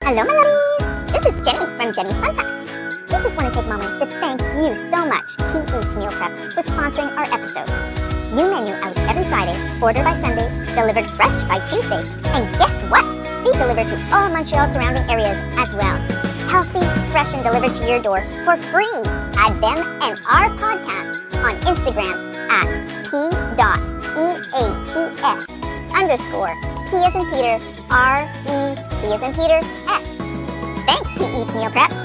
Hello, my lovies! This is Jenny from Jenny's Fun Facts. We just want to take a moment to thank you so much, P Eats Meal Preps, for sponsoring our episodes. New menu out every Friday, ordered by Sunday, delivered fresh by Tuesday. And guess what? They deliver to all Montreal surrounding areas as well. Healthy, fresh, and delivered to your door for free. Add them and our podcast on Instagram at p.eats_P as in Peter, R-E, P as in Peter, S. Thanks, P Eats Meal Preps.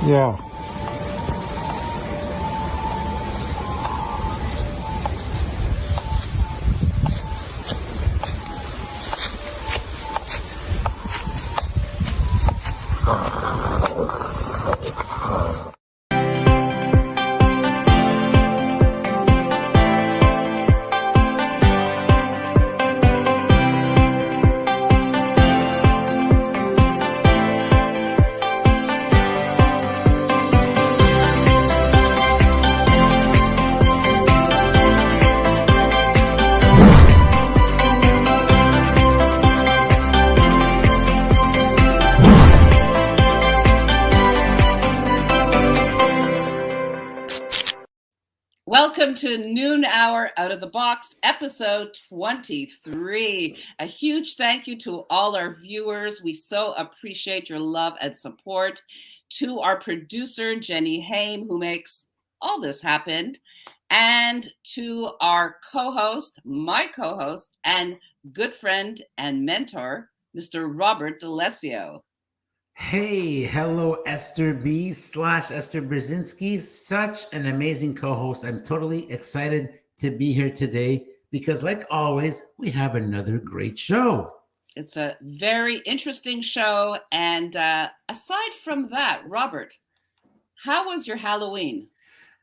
Yeah. Welcome to Noon Hour Out of the Box, episode 23. A huge thank you to all our viewers. We so appreciate your love and support. To our producer, Jenny Haim, who makes all this happen. And to our co-host, my co-host, and good friend and mentor, Mr. Robert D'Alessio. Hey, hello, Esther B / Esther Brzezinski. Such an amazing co-host. I'm totally excited to be here today because, like always, we have another great show. It's a very interesting show. And aside from that, Robert, how was your Halloween?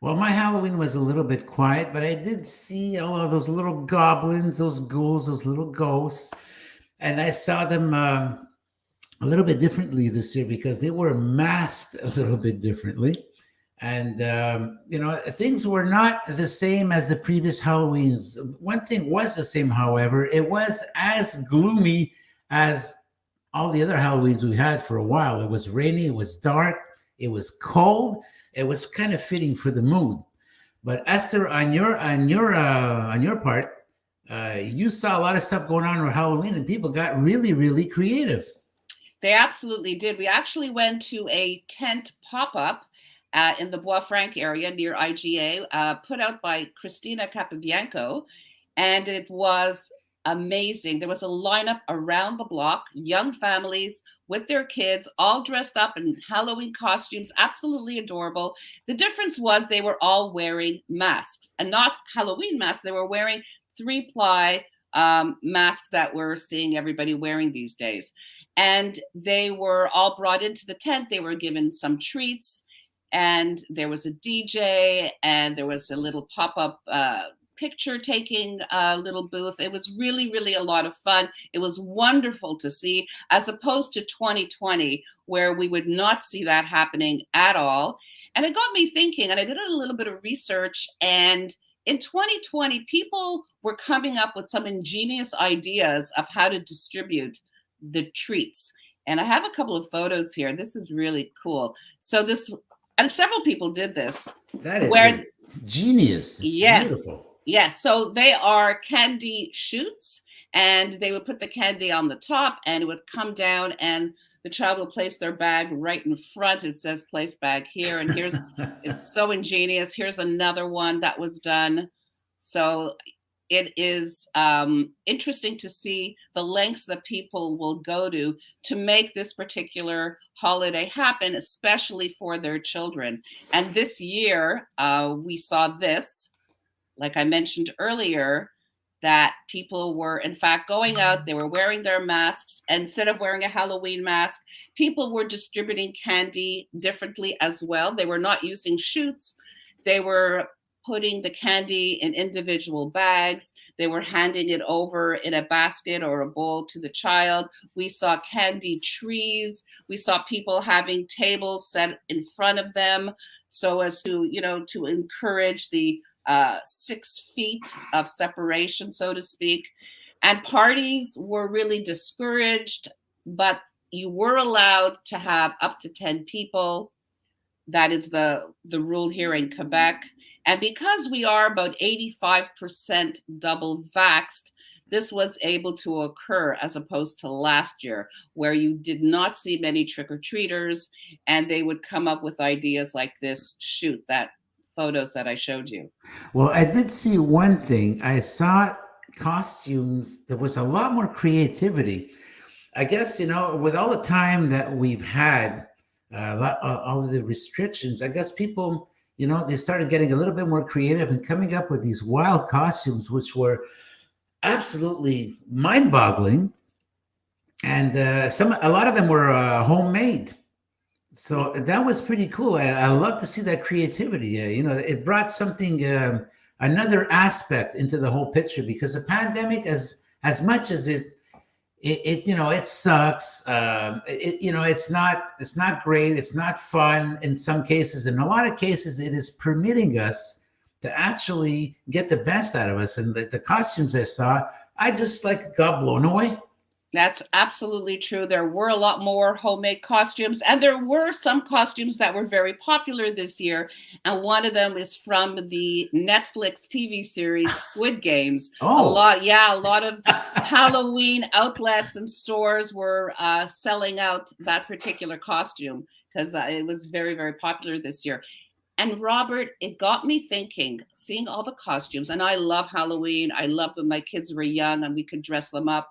Well, my Halloween was a little bit quiet, but I did see all of those little goblins, those ghouls, those little ghosts. And I saw them a little bit differently this year because they were masked a little bit differently. And, things were not the same as the previous Halloweens. One thing was the same, however, it was as gloomy as all the other Halloweens we had for a while. It was rainy, it was dark, it was cold. It was kind of fitting for the mood. But Esther, on your part, you saw a lot of stuff going on with Halloween and people got really, really creative. They absolutely did. We actually went to a tent pop-up in the Bois Franc area near IGA, put out by Christina Capobianco, and it was amazing. There was a lineup around the block, young families with their kids, all dressed up in Halloween costumes, absolutely adorable. The difference was they were all wearing masks, and not Halloween masks. They were wearing 3-ply masks that we're seeing everybody wearing these days. And they were all brought into the tent. They were given some treats, and there was a DJ, and there was a little pop-up picture taking little booth. It was really, really a lot of fun. It was wonderful to see, as opposed to 2020, where we would not see that happening at all. And it got me thinking, and I did a little bit of research, and in 2020, people were coming up with some ingenious ideas of how to distribute the treats. And I have a couple of photos here. This is really cool. So and several people did this. That is genius. It's beautiful. Yes. So they are candy chutes, and they would put the candy on the top and it would come down, and the child will place their bag right in front. It says place bag here. And here's, it's so ingenious. Here's another one that was done. So it is interesting to see the lengths that people will go to make this particular holiday happen, especially for their children. And this year, we saw this, like I mentioned earlier, that people were, in fact, going out. They were wearing their masks. Instead of wearing a Halloween mask, people were distributing candy differently as well. They were not using chutes. They were putting the candy in individual bags. They were handing it over in a basket or a bowl to the child. We saw candy trees. We saw people having tables set in front of them so as to, to encourage the 6 feet of separation, so to speak. And parties were really discouraged, but you were allowed to have up to 10 people. That is the rule here in Quebec. And because we are about 85% double vaxxed, this was able to occur as opposed to last year, where you did not see many trick-or-treaters, and they would come up with ideas like this, shoot, that photos that I showed you. Well, I did see one thing. I saw costumes. There was a lot more creativity. I guess, with all the time that we've had, all of the restrictions, I guess people, they started getting a little bit more creative and coming up with these wild costumes, which were absolutely mind-boggling. And a lot of them were homemade. So that was pretty cool. I love to see that creativity. It brought something, another aspect into the whole picture, because the pandemic, as much as it sucks. It's not great. It's not fun in some cases. In a lot of cases, it is permitting us to actually get the best out of us. And the costumes I saw, I just got blown away. That's absolutely true. There were a lot more homemade costumes, and there were some costumes that were very popular this year. And one of them is from the Netflix TV series Squid Games. Oh. A lot of Halloween outlets and stores were selling out that particular costume because it was very, very popular this year. And Robert, it got me thinking, seeing all the costumes, and I love Halloween. I love when my kids were young and we could dress them up.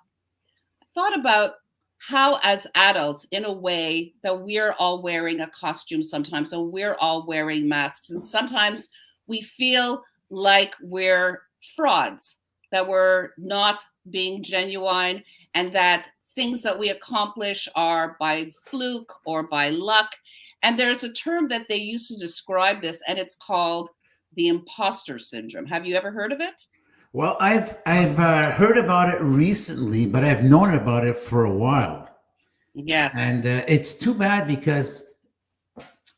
Thought about how, as adults, in a way that we're all wearing a costume sometimes, and we're all wearing masks, and sometimes we feel like we're frauds, that we're not being genuine, and that things that we accomplish are by fluke or by luck. And there's a term that they use to describe this, and it's called the Imposter Syndrome. Have you ever heard of it? Well, I've heard about it recently, but I've known about it for a while. Yes. And it's too bad because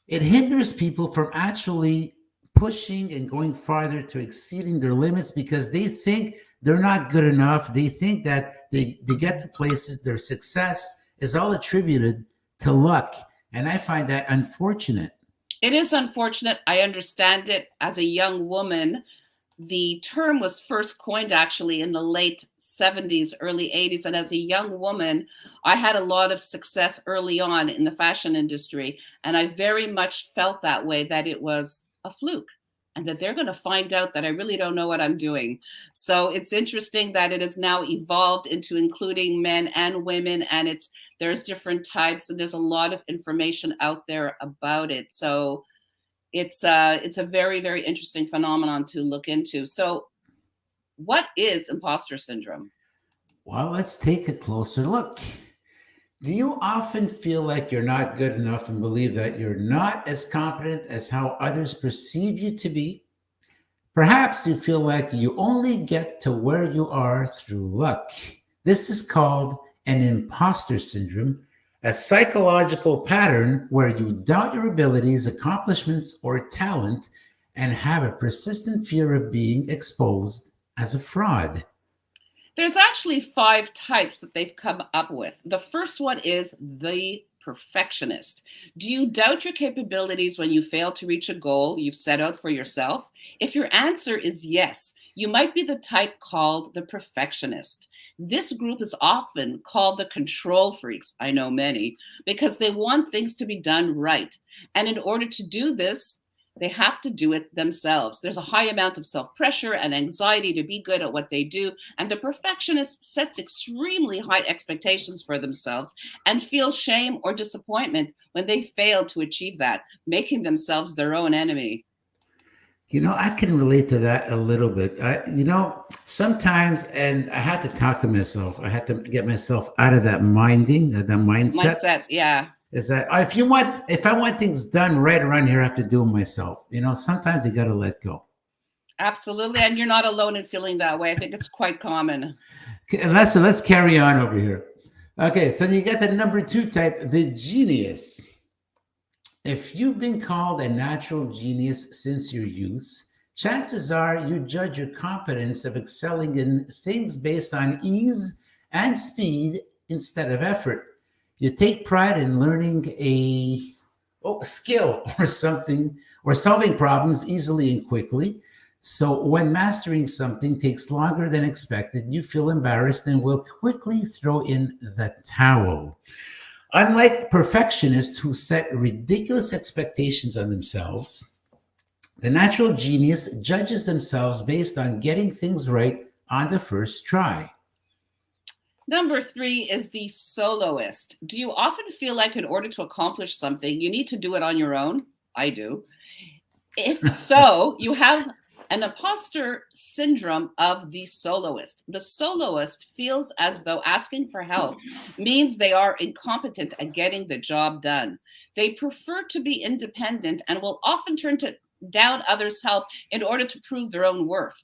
it hinders people from actually pushing and going farther to exceeding their limits, because they think they're not good enough. They think that they get to places, their success is all attributed to luck. And I find that unfortunate. It is unfortunate. I understand it. As a young woman, the term was first coined actually in the late 70s, early 80s. And as a young woman, I had a lot of success early on in the fashion industry. And I very much felt that way, that it was a fluke and that they're going to find out that I really don't know what I'm doing. So it's interesting that it has now evolved into including men and women, and there's different types, and there's a lot of information out there about it. So it's a very, very interesting phenomenon to look into. So what is imposter syndrome? Well, let's take a closer look. Do you often feel like you're not good enough and believe that you're not as competent as how others perceive you to be? Perhaps you feel like you only get to where you are through luck. This is called an imposter syndrome, a psychological pattern where you doubt your abilities, accomplishments, or talent and have a persistent fear of being exposed as a fraud. There's actually 5 types that they've come up with. The first one is the perfectionist. Do you doubt your capabilities when you fail to reach a goal you've set out for yourself? If your answer is yes, you might be the type called the perfectionist. This group is often called the control freaks, I know many, because they want things to be done right. And in order to do this, they have to do it themselves. There's a high amount of self-pressure and anxiety to be good at what they do. And the perfectionist sets extremely high expectations for themselves and feels shame or disappointment when they fail to achieve that, making themselves their own enemy. I can relate to that a little bit. Sometimes, and I had to talk to myself. I had to get myself out of that mindset. Mindset, yeah. Is that if I want things done right around here, I have to do them myself. Sometimes you got to let go. Absolutely. And you're not alone in feeling that way. I think it's quite common. Let's carry on over here. Okay, so you get the number 2 type, the genius. If you've been called a natural genius since your youth, chances are you judge your competence of excelling in things based on ease and speed instead of effort. You take pride in learning a skill or something, or solving problems easily and quickly. So when mastering something takes longer than expected, you feel embarrassed and will quickly throw in the towel. Unlike perfectionists who set ridiculous expectations on themselves, the natural genius judges themselves based on getting things right on the first try. Number 3 is the soloist. Do you often feel like in order to accomplish something, you need to do it on your own? I do. If so, you have an imposter syndrome of the soloist. The soloist feels as though asking for help means they are incompetent at getting the job done. They prefer to be independent and will often turn down others' help in order to prove their own worth.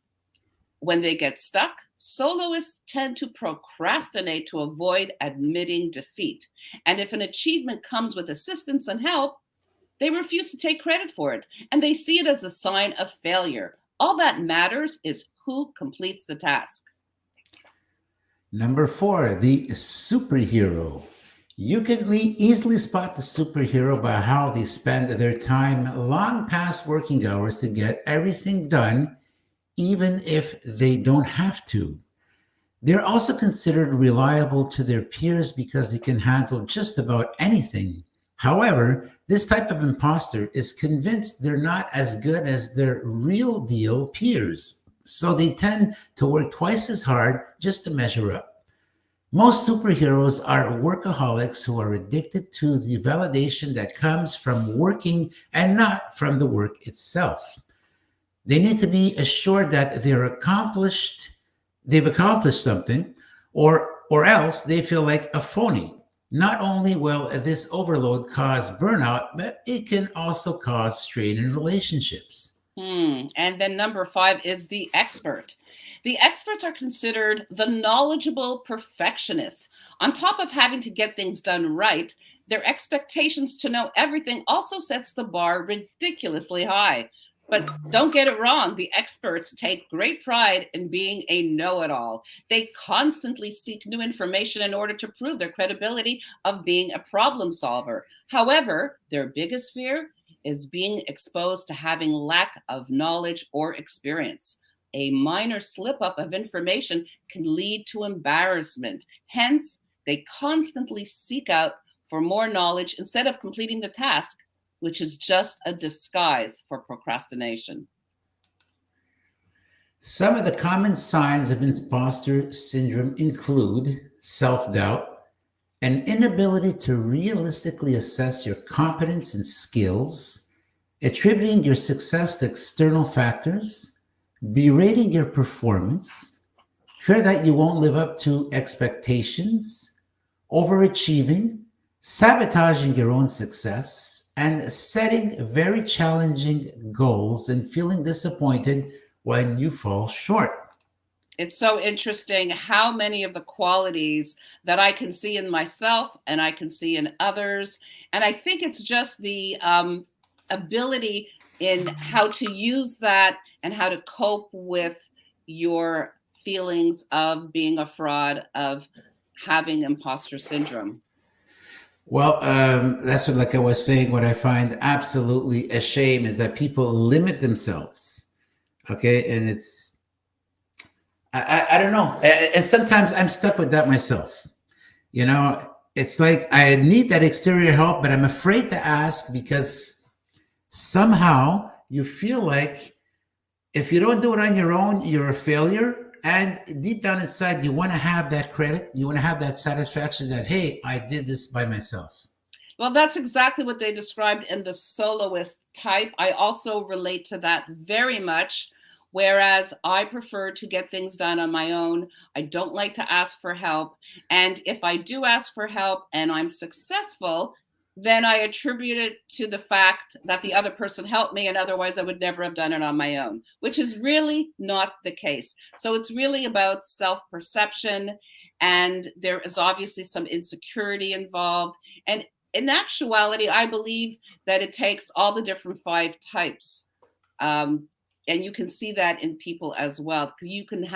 When they get stuck, soloists tend to procrastinate to avoid admitting defeat. And if an achievement comes with assistance and help, they refuse to take credit for it, and they see it as a sign of failure. All that matters is who completes the task. Number 4, the superhero. You can easily spot the superhero by how they spend their time long past working hours to get everything done, even if they don't have to. They're also considered reliable to their peers because they can handle just about anything. However, this type of imposter is convinced they're not as good as their real deal peers, so they tend to work twice as hard just to measure up. Most superheroes are workaholics who are addicted to the validation that comes from working and not from the work itself. They need to be assured that they've accomplished something, or else they feel like a phony. Not only will this overload cause burnout, but it can also cause strain in relationships. And then number 5 is the expert. The experts are considered the knowledgeable perfectionists. On top of having to get things done right, their expectations to know everything also sets the bar ridiculously high. But don't get it wrong, the experts take great pride in being a know-it-all. They constantly seek new information in order to prove their credibility of being a problem solver. However, their biggest fear is being exposed to having lack of knowledge or experience. A minor slip up of information can lead to embarrassment. Hence, they constantly seek out for more knowledge instead of completing the task, which is just a disguise for procrastination. Some of the common signs of imposter syndrome include self doubt, an inability to realistically assess your competence and skills, attributing your success to external factors, berating your performance, fear that you won't live up to expectations, overachieving, sabotaging your own success, and setting very challenging goals and feeling disappointed when you fall short. It's so interesting how many of the qualities that I can see in myself and I can see in others. And I think it's just the ability in how to use that and how to cope with your feelings of being a fraud, of having imposter syndrome. Well, that's what, like I was saying, what I find absolutely a shame is that people limit themselves. Okay. And I don't know. And sometimes I'm stuck with that myself. You know, it's like I need that exterior help, but I'm afraid to ask because somehow you feel like if you don't do it on your own, you're a failure. And deep down inside, you want to have that credit. You want to have that satisfaction that, hey, I did this by myself. Well, that's exactly what they described in the soloist type. I also relate to that very much. Whereas I prefer to get things done on my own. I don't like to ask for help. And if I do ask for help and I'm successful, then I attribute it to the fact that the other person helped me, and otherwise I would never have done it on my own, which is really not the case. So it's really about self-perception, and there is obviously some insecurity involved. And in actuality, I believe that it takes all the different 5 types and you can see that in people as well. You can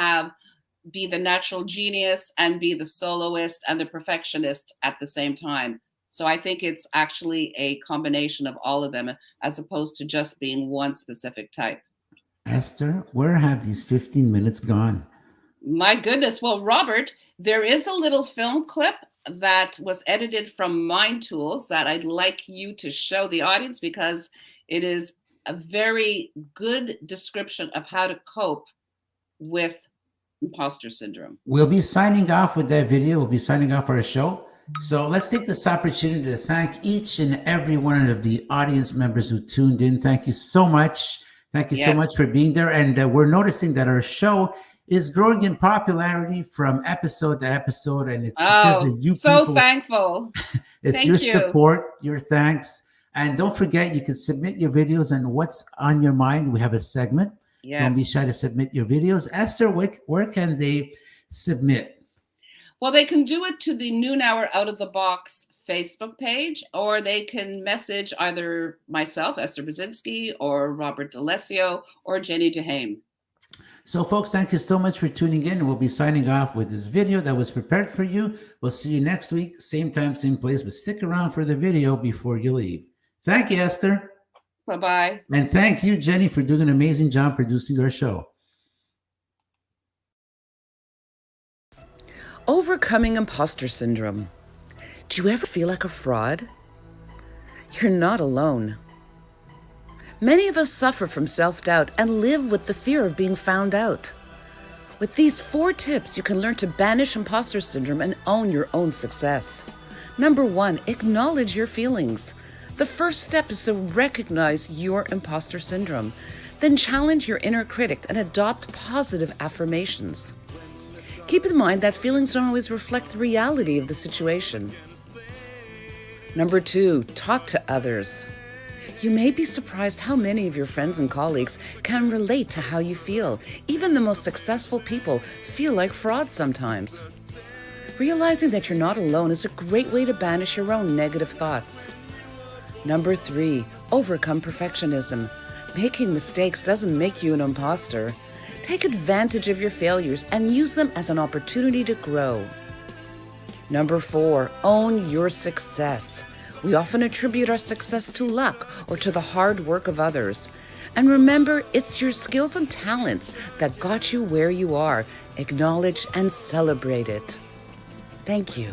be the natural genius and be the soloist and the perfectionist at the same time. So I think it's actually a combination of all of them, as opposed to just being one specific type. Esther, where have these 15 minutes gone? My goodness. Well, Robert, there is a little film clip that was edited from Mind Tools that I'd like you to show the audience, because it is a very good description of how to cope with imposter syndrome. We'll be signing off with that video. We'll be signing off our show. So let's take this opportunity to thank each and every one of the audience members who tuned in. Thank you so much. Thank you so much for being there. And we're noticing that our show is growing in popularity from episode to episode. And it's because of you so people. Thankful. It's your support, your thanks. And don't forget, you can submit your videos and what's on your mind. We have a segment. Yes. Don't be shy to submit your videos. Esther, where can they submit? Well, they can do it to the Noon Hour Out of the Box Facebook page, or they can message either myself, Esther Brzezinski, or Robert D'Alessio, or Jenny DeHame. So, folks, thank you so much for tuning in. We'll be signing off with this video that was prepared for you. We'll see you next week, same time, same place, but stick around for the video before you leave. Thank you, Esther. Bye-bye. And thank you, Jenny, for doing an amazing job producing our show. Overcoming imposter syndrome. Do you ever feel like a fraud? You're not alone. Many of us suffer from self-doubt and live with the fear of being found out. With these 4 tips, you can learn to banish imposter syndrome and own your own success. Number 1, acknowledge your feelings. The first step is to recognize your imposter syndrome. Then challenge your inner critic and adopt positive affirmations. Keep in mind that feelings don't always reflect the reality of the situation. Number 2, talk to others. You may be surprised how many of your friends and colleagues can relate to how you feel. Even the most successful people feel like frauds sometimes. Realizing that you're not alone is a great way to banish your own negative thoughts. Number 3, overcome perfectionism. Making mistakes doesn't make you an imposter. Take advantage of your failures and use them as an opportunity to grow. Number 4, own your success. We often attribute our success to luck or to the hard work of others. And remember, it's your skills and talents that got you where you are. Acknowledge and celebrate it. Thank you.